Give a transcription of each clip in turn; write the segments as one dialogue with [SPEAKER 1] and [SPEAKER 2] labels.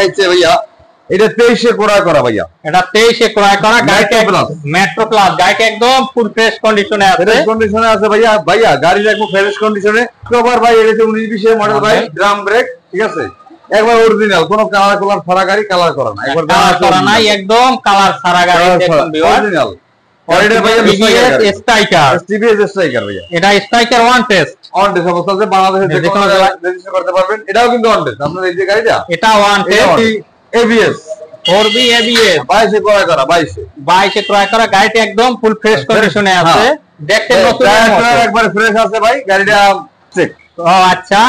[SPEAKER 1] দেখাইছে ভাইয়া, এটা 23-এ ক্রয় করা ভাইয়া,
[SPEAKER 2] এটা 23-এ ক্রয় করা গাড়িটা মেট্রো প্লাস, গাড়িটা একদম ফুল ফ্রেশ কন্ডিশনে আছে,
[SPEAKER 1] ফ্রেশ কন্ডিশনে আছে ভাইয়া। ভাইয়া গাড়িটা একদম ফ্রেশ কন্ডিশনে, কভার ভাই এটা 19-20 মডেল ভাই, ড্রাম ব্রেক, ঠিক আছে, একবার অরিজিনাল, কোনো কালার ছাড়া গাড়ি, কালার করা না, একবার
[SPEAKER 2] কালার করা নাই, একদম কালার ছাড়া গাড়ি, দেখুন
[SPEAKER 1] অরিজিনাল। এটা ভাইয়া স্ট্রাইকার, টিভিএস স্ট্রাইকার ভাইয়া, এটা স্ট্রাইকার ওয়ান টেস্ট অবস্থাতে বাংলাদেশে যে কোনো রেজিস্টার করতে পারবেন। এটাও কিন্তু ওয়ান টেস্ট, আপনার এই যে গাড়িটা,
[SPEAKER 2] এটা one test
[SPEAKER 1] ABS
[SPEAKER 2] 4B ABS
[SPEAKER 1] 22-এ ক্রয় করা, 22-এ
[SPEAKER 2] ক্রয় করা, গাড়িটা একদম ফুল ফ্রেশ কন্ডিশনে আছে, দেখতে নতুন
[SPEAKER 1] একবার ফ্রেশ আছে ভাই, গাড়িটা চেক।
[SPEAKER 2] ও আচ্ছা,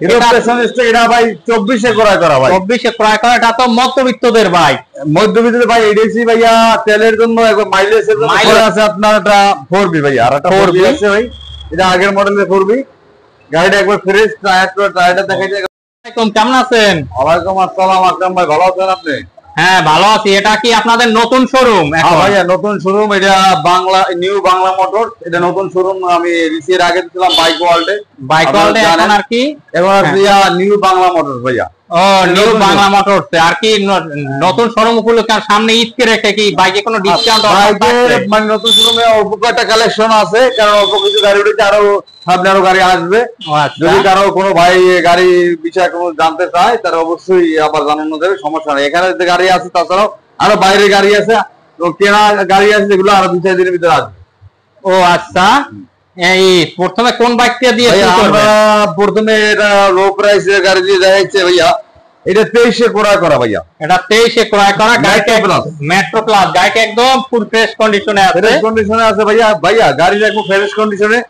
[SPEAKER 1] হিরো প্যাশন স্ট্রাইক, এটা ভাই 24-এ ক্রয় করা ভাই,
[SPEAKER 2] 24-এ ক্রয় করা, এটা তো মধ্যবিত্তদের ভাই,
[SPEAKER 1] মধ্যবিত্তদের ভাই। এডিসি ভাইয়া তেলের জন্য, একবার মাইলেজের জন্য আছে আপনার, এটা 4B ভাইয়া, আর একটা 4B আছে ভাই, এটা আগের মডেলের 4B। গাড়িটা একবার ফ্রেশ, টায়ারটা দেখাই যায়।
[SPEAKER 2] কেমন আছেন?
[SPEAKER 1] ওয়ালাইকুম আসসালাম আকরাম ভাই, ভালো আছেন আপনি?
[SPEAKER 2] হ্যাঁ ভালো আছি। এটা কি আপনাদের নতুন শোরুম?
[SPEAKER 1] হ্যাঁ ভাইয়া নতুন শোরুম, এটা নিউ বাংলা মোটর, এটা নতুন শোরুম। আমি রিসির আগে ছিলাম বাইক ওয়ার্ল্ডে,
[SPEAKER 2] এখন আর কি
[SPEAKER 1] এবার নিউ বাংলা মোটর ভাইয়া।
[SPEAKER 2] ও নিউ বাংলা মোটরস, আর কি নতুন শোরুম উপলক্ষে সামনে ঈদকে রেখে কি বাইকে কোনো ডিসকাউন্ট?
[SPEAKER 1] মানে নতুন শোরুমে অল্প একটা কালেকশন আছে, কারণ অল্প কিছু গাড়ি উঠেছে, আরো সামনে আরো গাড়ি আসবে। যদি কারো কোনো ভাই গাড়ি বিষয়ে কোনো জানতে চায়, তারা অবশ্যই আবার জানানো দেবে, সমস্যা নেই। এখানে যে গাড়ি আছে, তাছাড়াও আরো বাইরে গাড়ি আছে, কেনা গাড়ি আছে, যেগুলো আরো 2-4 দিনের ভিতরে আসবে।
[SPEAKER 2] ও আচ্ছা, এই প্রথমে কোন বাইকটা দিয়ে
[SPEAKER 1] প্রথমে এটা লো প্রাইসের গাড়ি দিয়ে দেখাচ্ছে ভাইয়া, এটা 23-এ ক্রয় করা ভাইয়া,
[SPEAKER 2] এটা 23-এ ক্রয় করা, গাড়িটা মেট্রো প্লাস, গাড়িটা একদম ফুল ফ্রেশ কন্ডিশনে আছে,
[SPEAKER 1] ফ্রেশ কন্ডিশনে আছে ভাইয়া। ভাইয়া গাড়িটা একদম ফ্রেশ কন্ডিশনে,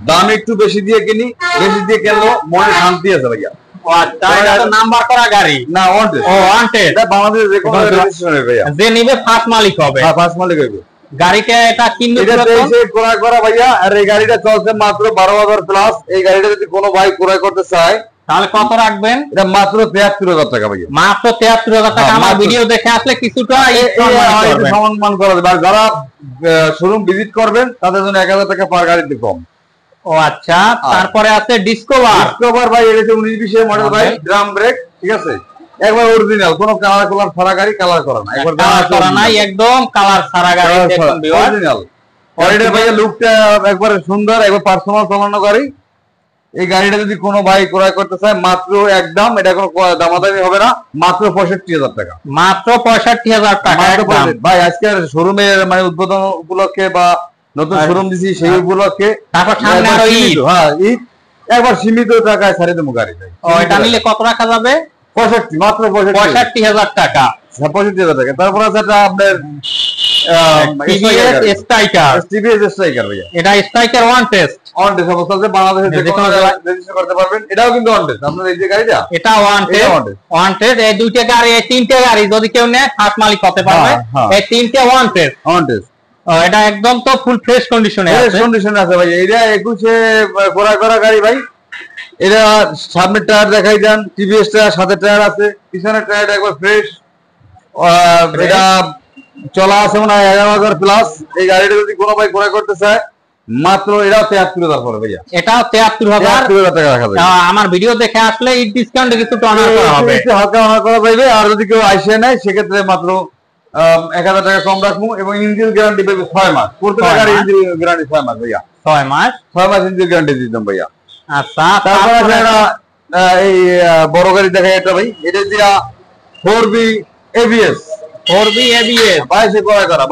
[SPEAKER 1] দাম একটু বেশি দিয়ে কিনি, বেশি দিয়ে কিনলো মনে শান্তি আছে ভাইয়া।
[SPEAKER 2] ও আচ্ছা, এটা তো নাম্বার করা গাড়ি না, ওয়ান্টেড। ও ওয়ান্টেড, এটা
[SPEAKER 1] বাংলাদেশে যে কোনো রেজিস্ট্রেশন ভাইয়া,
[SPEAKER 2] যে নিবে ফার্স্ট মালিক হবে।
[SPEAKER 1] হ্যাঁ ফার্স্ট মালিক হবে।
[SPEAKER 2] গাড়িটা এটা কিনবে,
[SPEAKER 1] এটা 23-এ ক্রয় করা ভাইয়া, আর এই গাড়িটা চলছে মাত্র 12,000 প্লাস। এই গাড়িটা যদি কোনো ভাই ক্রয় করতে চায়,
[SPEAKER 2] তাহলে কত রাখবেন?
[SPEAKER 1] এটা মাত্র 73,000 টাকা ভাইয়া,
[SPEAKER 2] মাত্র 73,000 টাকা। আমার ভিডিও দেখে আসলে কিছুটা
[SPEAKER 1] সম্মান করা যাবে, আর যারা শোরুম ভিজিট করবেন তাদের জন্য 1,000 টাকা পার গাড়িতে কম।
[SPEAKER 2] ও আচ্ছা, তারপরে আছে ডিসকভার
[SPEAKER 1] ভাই, এটা 19-20 মডেল ভাই, ড্রাম ব্রেক, ঠিক আছে, একবার অরিজিনাল, কোনো কালার ছাড়া গাড়ি, কালার করা না, একবার
[SPEAKER 2] কালার করা নাই, একদম কালার ছাড়া গাড়ি, দেখুন
[SPEAKER 1] অরিজিনাল। গাড়িটা ভাইয়া লুকটা একবার সুন্দর, একবার পার্সোনাল চালানো গাড়ি। এই গাড়িটা যদি কোনো ভাই ক্রয় করতে চায়, মাত্র একদম, এটা কোনো দামাদামি হবে না, মাত্র 65,000 টাকা,
[SPEAKER 2] মাত্র 65,000 টাকা
[SPEAKER 1] ভাই। আজকে শোরুমের মানে উদ্বোধন উপলক্ষে বা নতুন শোরুম দিছি সেই উপলক্ষে,
[SPEAKER 2] তারপর সামনে আরো ঈদ,
[SPEAKER 1] হ্যাঁ ঈদ, একবার সীমিত টাকায় ছাড়িয়ে দেবো গাড়ি।
[SPEAKER 2] ও এটা নিলে কত রাখা যাবে?
[SPEAKER 1] 65, মাত্র
[SPEAKER 2] 65,000 টাকা,
[SPEAKER 1] 65,000 টাকা। তারপর আছে এটা আপনার
[SPEAKER 2] টিভিএস স্ট্রাইকার,
[SPEAKER 1] ভাইয়া,
[SPEAKER 2] এটা স্ট্রাইকার ওয়ান টেস্ট
[SPEAKER 1] অবস্থাতে বাংলাদেশে যে কোনো রেজিস্টার করতে পারবেন। এটাও কিন্তু ওয়ান টেস্ট, আপনার এই যে গাড়িটা,
[SPEAKER 2] এটা ওয়ান টেস্ট। এই দুইটা গাড়ি, এই তিনটে গাড়ি যদি কেউ নেয় ফার্স্ট মালিক হতে পারবে। এই তিনটে ওয়ান টেস্ট। এটা একদম তো ফুল ফ্রেশ কন্ডিশনে আছে,
[SPEAKER 1] ভাই। এটা 21-এ ক্রয় করা গাড়ি ভাই। এটা সামনের টায়ার দেখাই যান, টিভিএস টায়ার, সাথে টায়ার আছে, পিছনের টায়ার একবার ফ্রেশ। এটা চলা আছে মনে হয় 11,000 প্লাস। এই গাড়িটা যদি কোনো ভাই ক্রয় করতে চায়, মাত্র এটাও 73,000 পড়বে ভাইয়া,
[SPEAKER 2] এটাও 73,000
[SPEAKER 1] টাকা রাখা যাবে।
[SPEAKER 2] আমার ভিডিও দেখে আসলে এই ডিসকাউন্টে কিছু অনার করা হবে,
[SPEAKER 1] হালকা অনার করা যাবে। আর যদি কেউ আইসে নেয়, সেক্ষেত্রে মাত্র 1,000 টাকা কম রাখবো, এবং ইঞ্জিন গ্যারান্টি পাবে 6 মাস। প্রত্যেকটা গাড়ি ইঞ্জিন গ্যারান্টি 6 মাস ভাইয়া,
[SPEAKER 2] 6 মাস
[SPEAKER 1] ইঞ্জিন গ্যারান্টি দিতাম ভাইয়া।
[SPEAKER 2] আচ্ছা,
[SPEAKER 1] তারপরে এই বড় গাড়ি দেখা, এটা ভাই, এটা দিয়া 4B ABS 22-এ ক্রয় করা,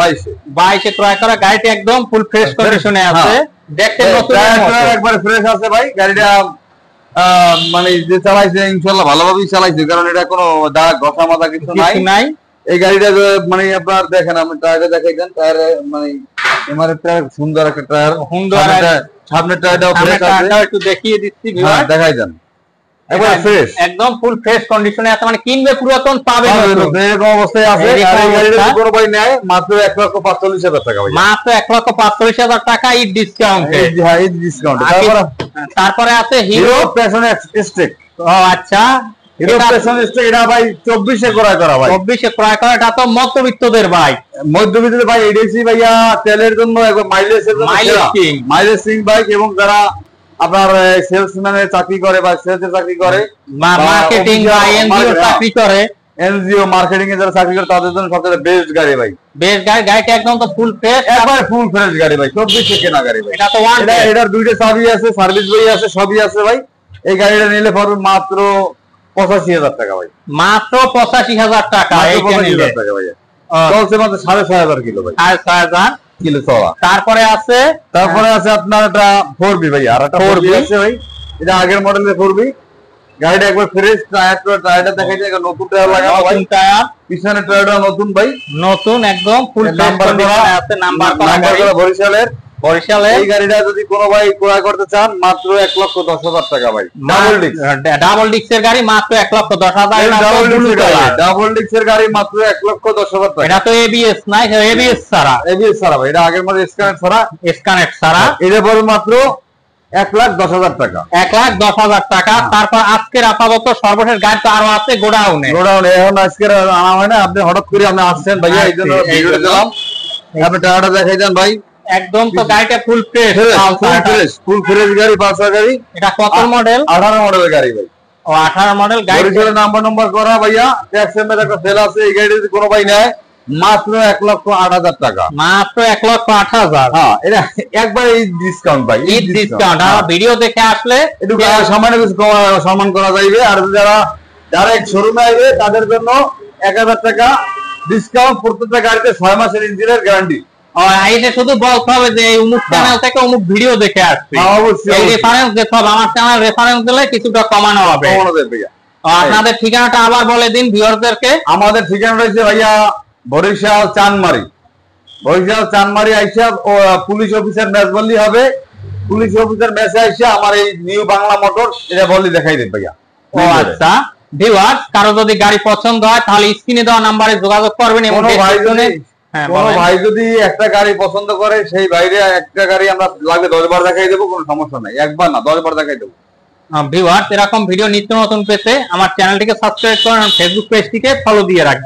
[SPEAKER 1] 22-এ
[SPEAKER 2] ক্রয় করা, গাড়িটা একদম ফুল ফ্রেশ কন্ডিশনে আছে, দেখতে নতুন,
[SPEAKER 1] একবার ফ্রেশ আছে ভাই। গাড়িটা মানে যে চালাইছে ইনশাআল্লাহ ভালোভাবেই চালাইছে, কারণ এটা কোনো দাগ ঘষা মাথা কিছু নাই। এই গাড়িটা মানে আপনার দেখেন, আপনি টায়ারটা দেখাই দেন, টায়ার মানে এমআরএফ টায়ার, সুন্দর একটা টায়ার, সামনের টায়ারটাও ফ্রেশ আছে,
[SPEAKER 2] একটু দেখিয়ে দিচ্ছি,
[SPEAKER 1] দেখাই দেন, একবার ফ্রেশ,
[SPEAKER 2] একদম ফুল ফ্রেশ কন্ডিশনে আছে। মানে কিনবে পুরাতন পাবে,
[SPEAKER 1] এরকম অবস্থায় আছে। আর এই গাড়িটা কোনো ভাই নেয়, মাত্র 1,45,000 টাকা ভাই,
[SPEAKER 2] মাত্র 1,45,000 টাকা ঈদ ডিসকাউন্ট।
[SPEAKER 1] হ্যাঁ ঈদ ডিসকাউন্ট।
[SPEAKER 2] তারপরে আছে হিরো
[SPEAKER 1] প্যাশন স্ট্রিক।
[SPEAKER 2] ও আচ্ছা,
[SPEAKER 1] হিরো প্যাশন স্ট্রিক, এটা ভাই 24-এ ক্রয় করা ভাই,
[SPEAKER 2] 24-এ ক্রয় করা। এটা তো মধ্যবিত্তদের ভাই,
[SPEAKER 1] মধ্যবিত্তদের ভাই। এডিসি ভাইয়া তেলের জন্য, একবার মাইলেজের জন্য, মাইলেজ কিং বাইক। এবং যারা আপনার সেলসম্যানের চাকরি করে বা সেলসের চাকরি করে,
[SPEAKER 2] মার্কেটিং বা এনজিওর চাকরি করে,
[SPEAKER 1] এনজিও মার্কেটিং এ যারা চাকরি করে তাদের জন্য সবচেয়ে বেস্ট গাড়ি ভাই।
[SPEAKER 2] বেস্ট গাড়ি, গাড়িটা একদম তো ফুল ফ্রেশ,
[SPEAKER 1] একবারে ফুল ফ্রেশ গাড়ি ভাই, 24 কেনা গাড়ি ভাই।
[SPEAKER 2] এটা তো ওয়ান
[SPEAKER 1] এটার দুইটা চাবি আছে, সার্ভিস বই আছে, সবই আছে ভাই। এই গাড়িটা নিলে পড়বে মাত্র 85,000 টাকা ভাই,
[SPEAKER 2] মাত্র 85,000 টাকা। এইটা নিলে
[SPEAKER 1] টাকা ভাই, চলছে মাত্র 6,500 কিলো ভাই,
[SPEAKER 2] 6,500
[SPEAKER 1] কিলো চলা।
[SPEAKER 2] তারপরে আছে
[SPEAKER 1] আপনার একটা 4B ভাই, আর একটা 4B আছে ভাই, এটা আগের মডেলের 4B। গাড়িটা একবার ফ্রেশ, টায়ারটা দেখাই যায়, নতুন টায়ার লাগানো ভাই,
[SPEAKER 2] টায়ার,
[SPEAKER 1] পিছনের টায়ারটা নতুন ভাই,
[SPEAKER 2] নতুন একদম ফুল
[SPEAKER 1] নাম্বার করা
[SPEAKER 2] আছে, নাম্বার করা
[SPEAKER 1] বরিশালের।
[SPEAKER 2] এই
[SPEAKER 1] গাড়িটা যদি কোনো ভাই ক্রয় করতে চান মাত্র 1,10,000 টাকা ভাই,
[SPEAKER 2] ডাবল ডিক্সের গাড়ি মাত্র 1,10,000।
[SPEAKER 1] ডাবল ডিক্সের গাড়ি মাত্র 1,10,000 টাকা।
[SPEAKER 2] এটা তো এবিএস নাই, এবিএস ছাড়া,
[SPEAKER 1] এবিএস ছাড়া ভাই, এটা আগের মধ্যে
[SPEAKER 2] স্ক্যানেট ছাড়া।
[SPEAKER 1] এটা পড়বে মাত্র 1,10,000 টাকা,
[SPEAKER 2] 1,10,000 টাকা। তারপর আজকের আপাতত সর্বশেষ গাড়ি তো আরো আছে গোডাউনে,
[SPEAKER 1] এখন আজকের আনা হয় না, আপনি হঠাৎ করে আপনি আসছেন ভাইয়া, এই জন্য ভিডিওটা দিলাম। আপনি টায়ারটা দেখাই দেন ভাই,
[SPEAKER 2] একদম তো গাড়িটা ফুল ফ্রেশ,
[SPEAKER 1] ফুল ফ্রেশ গাড়ি, পালসার গাড়ি।
[SPEAKER 2] এটা কত মডেল?
[SPEAKER 1] 18 মডেলের গাড়ি ভাই।
[SPEAKER 2] ও 18 মডেল গাড়ি,
[SPEAKER 1] বরিশালের নাম্বার করা ভাইয়া, ট্যাক্সের একটা সেল আছে। এই গাড়ি যদি কোনো ভাই নেয় মাত্র 1,08,000 টাকা,
[SPEAKER 2] মাত্র 1,08,000।
[SPEAKER 1] হ্যাঁ, এটা একবার এই ডিসকাউন্ট ভাই,
[SPEAKER 2] এই ডিসকাউন্ট। আর ভিডিও দেখে আসলে
[SPEAKER 1] একটু সামান্য কিছু সম্মান করা যাইবে। আর যারা ডাইরেক্ট শোরুমে আসবে তাদের জন্য 1,000 টাকা ডিসকাউন্ট, প্রত্যেকটা গাড়িতে 6 মাসের ইঞ্জিনের গ্যারান্টি।
[SPEAKER 2] এটা শুধু বলতে হবে যে অমুক চ্যানেল থেকে অমুক ভিডিও দেখে আসছি, এই রেফারেন্স দিতে হবে। আমার চ্যানেল রেফারেন্স দিলে কিছুটা কমানো হবে। আপনাদের ঠিকানাটা আবার বলে দিন ভিউয়ারদেরকে।
[SPEAKER 1] আমাদের ঠিকানা রয়েছে ভাইয়া বরিশাল চানমারি। বরিশাল চানমারি আইসা পুলিশ অফিসার ম্যাচ বললি হবে, পুলিশ অফিসার ম্যাচে আইসা আমার এই নিউ বাংলা মোটর এটা বললি দেখাই দেন ভাইয়া।
[SPEAKER 2] ও আচ্ছা ভিউয়ার্স, কারো যদি গাড়ি পছন্দ হয় তাহলে স্ক্রিনে দেওয়া নাম্বারে যোগাযোগ করবেন। এবং
[SPEAKER 1] ভাই যদি একটা গাড়ি পছন্দ করে, সেই বাইরে একটা গাড়ি আমরা লাগবে 10 বার দেখাই দেবো, কোনো সমস্যা নাই, একবার না 10 বার দেখাই দেবো।
[SPEAKER 2] ভিউয়ার্স, এরকম ভিডিও নিত্য নতুন পেতে আমার চ্যানেলটিকে সাবস্ক্রাইব করুন, ফেসবুক পেজটিকে ফলো দিয়ে রাখবেন।